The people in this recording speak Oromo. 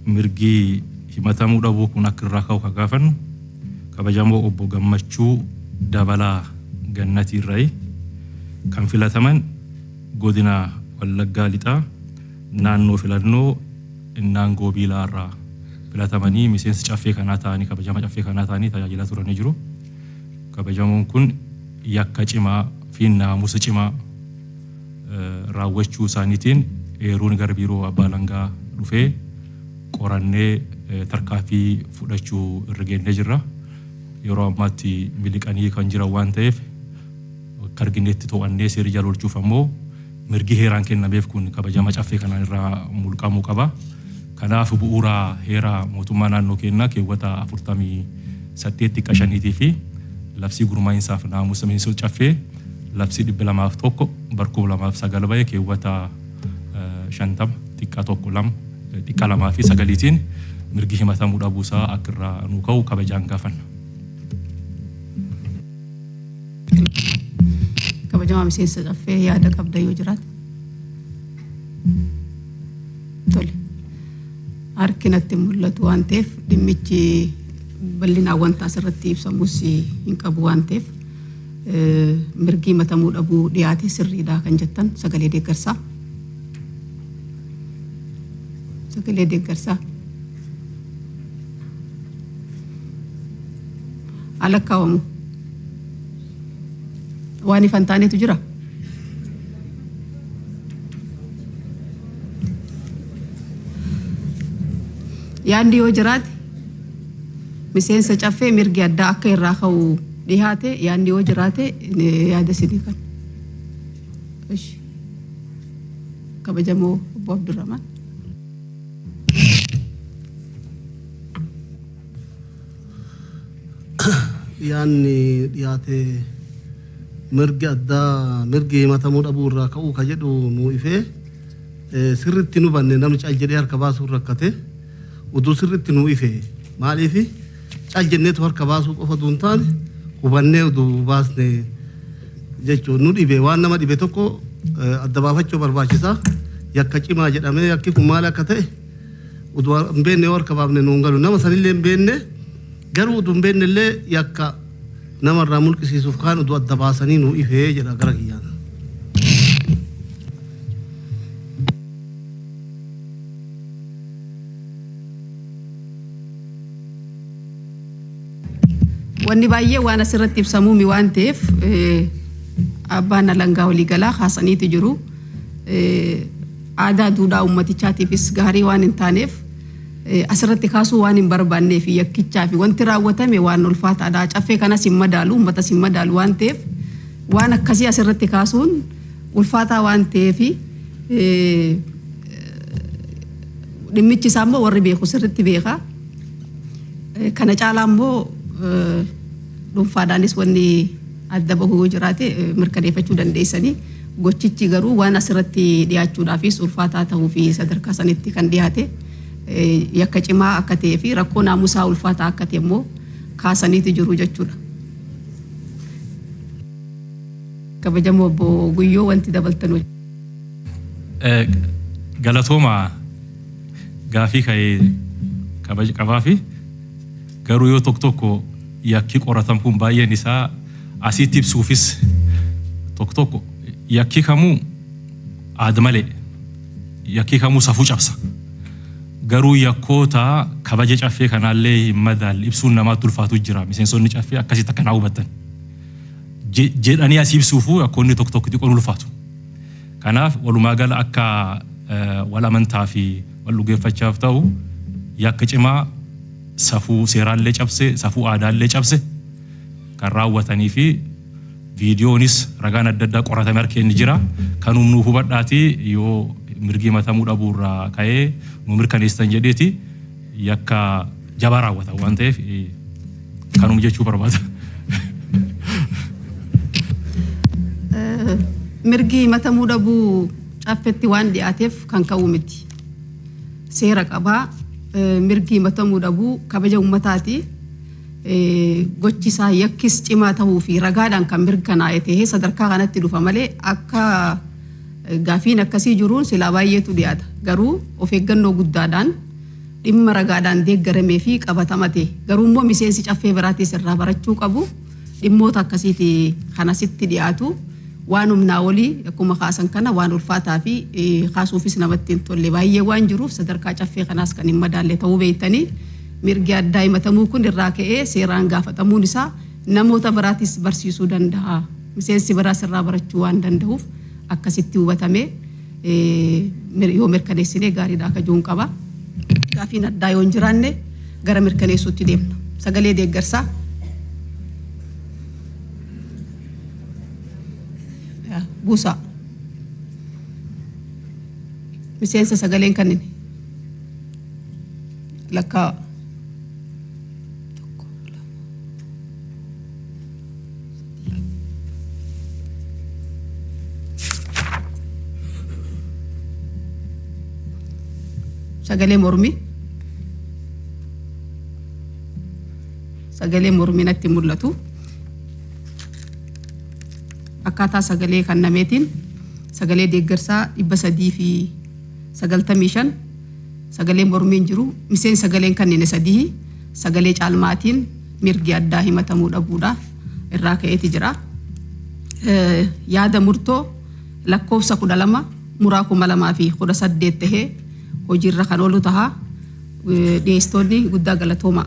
mirgi himatamuu dhabuu kun akka irraa ka'u kagaafannu kabajamoo obbo Gammachuu Dabalaa Gannatii irraa kan filataman godina Wallaggaa Lixaa naannoo filannoo Naangoo Biilaa irraa filatamanii miseensa caffee kanaa ta'anii kabajama caffee kanaa ta'anii tajaajilaa turanii jiru. Kabajamoon kun yakka cimaa fi naamusa cimaa raawwachuu isaaniitiin eeruun gara biiroo abbaa alangaa dhufee qorannee tarkaanfii fudhachuu irra geennee jirra. Yeroo ammaatti miliqanii kan jiran waan ta'eef akka arginetti to'annee seera jala oolchuuf ammoo mirgi heeraan kennameef kun kabajama caffee kanaan irraa mulqamuu qaba. Kanaaf bu'uura heera mootummaa naannoo keenyaa keewwata 48 fi labsii gurmaa'insaaf naamusa miseensota caffee labsii 201 barkuu 209 ba'ee keewwata 50 xiqqaa 1 xiqqaa 2 fi 9tiin mirgi himatamuu dhabuusaa akka irraa nuu ka'u kabajaan gaafanna. Kabajama miseensa caffee yaada qabda yoo jiraate. Tole. Harkinatti mul'atu waan ta'eef dhimmichi bal'inaan wanta asirratti ibsamus hin qabu waan ta'eef mirgi himatamuu dhabuu dhiyaate sirriidha kan jettan sagalee deeggarsaa. Sagalee deeggarsaa. Alakkaawamu. Waan ifan taanetu jira. Yaandi yoo jiraate miseensa caffee mirgi addaa akka irraa ka'u dhiyaate yaandi yoo jiraate yaada isinii kan. Kabajamoo obbo Abdurrahman. Yaanni dhiyaate mirgi addaa mirgi himatamuu dhabuu irraa ka'uu ka jedhu nuu ifee sirriitti nu banne namni cal jedhee harka baasuu rakkate. Uduu sirriitti nuu ifee maaliif cal jenneetu harka baasuu qofa duun taane hubannee uduu baasne jechuun nu dhibee waan nama dhibee tokko adda baafachuu barbaachisaa yakka cimaa jedhamee yakki kun maal akka ta'e uduu hin beekne harka baafne nuun galu nama sanillee hin beekne garuu uduu hin beekne illee yakka namarraa mulqisiisuuf kaan uduu adda baasanii nuu ifee jedha gara kiyyaan. Wanni baay'ee waan asirratti ibsamuu mi waan ta'eef abbaan alangaa waliigalaa haasaniitu jiru. Aadaa duudhaa ummatichaatiifis gaarii waan hin taaneef asirratti kaasuu waan hin barbaanneef yakkichaa fi wanti raawwatame waan ulfaataadha. Caffee kanas hin madaalu uummatas hin madaalu waan ta'eef waan akkasii asirratti kaasuun ulfaataa waan ta'eef dhimmichi isaa immoo warri beeku sirriitti beeka. Kana caalaa immoo dhuunfaadhaanis wanni adda bahuu jiraate mirkaneeffachuu dandeessanii gochichi garuu waan asirratti dhiyaachuudhaafis ulfaataa ta'uu fi sadarkaa sanitti kan dhiyaate yakka cimaa akka ta'ee fi rakkoo naamusaa ulfaataa akka ta'e immoo kaasaniitu jiru jechuudha. Kabajamoo obbo Guyyoo wanti dabaltanuu. Galatooma gaafii ka'ee kabaja qabaa fi garuu yoo tokko yakki qoratamu kun baay'een isaa asitti ibsuufis tokko yakki kamuu aada malee yakki kamuu safuu cabsa. Garuu yakkoota kabaja caffee kanaallee hin madaalle ibsuun namaatti ulfaatu jira. Miseensonni caffee akkasitti akka naa hubatan jedhanii asii ibsuufuu yakkoonni tokko xiqqoon ulfaatu. Kanaaf walumaa gala akka wal amantaa fi wal dhugeeffachaaf ta'u yakka cimaa safuu seeraallee cabse safuu aadaallee cabse kan raawwatanii fi viidiyoonis ragaan adda addaa qoratame harkeen jira. Kanum nuu hubadhaati yoo mirgi himatamuu dhabuu irraa ka'ee nu mirkaneessan jedheeti yakka jabaa raawwata waan ta'eef kanum jechuu barbaada. Mirgi himatamuu dhabuu caffeetti waan dhiyaateef kan ka'u miti. Seera qabaa. Mirgi himatamuu dhabuu kabaja uummataati. Gochisaa yakkis cimaa ta'uu fi ragaadhaan kan mirkanaa'e ta'ee sadarkaa kanatti dhufa malee akka gaafiin akkasii jiruun silaa baay'eetu dhiyaata. Garuu of eeggannoo guddaadhaan dhimma ragaadhaan deeggaramee fi qabatamate garuu immoo miseensi caffee biraatis irraa barachuu qabu dhimmoota akkasiiti kanasitti dhiyaatu waan humnaa olii akkuma kaasan kana waan ulfaataa fi kaasuufis namatti hin tolle baay'ee waan jiruuf sadarkaa caffee kanaas kan hin madaalle ta'uu beektanii mirgi addaa himatamuu kun irraa ka'ee seeraan gaafatamuun isaa namoota biraatis barsiisuu danda'a miseensi biraas irraa barachuu waan danda'uuf akkasitti hubatamee yoo mirkaneessinee gaariidhaa kajuun qaba. Gaafiin addaa yoo hin jiraanne gara mirkaneessuutti deemna. Sagalee deeggarsaa. Buusaa. Miseensa sagaleen kanneen lakkaa. Sagalee mormii. Sagalee mormii natti mul'atu. Akkaataa sagalee kennameetiin sagalee deeggarsaa 395 sagalee mormiin jiru miseensi sagaleen kanneen sadii sagalee caalmaatiin mirgi addaa himatamuu dhabuudha irraa ka'eeti jira. Yaada murtoo lakkoofsa 12 muraa 2018 tahee hojiirra kan oolu tahaa dhiyeessitoonni guddaa galatoomaa.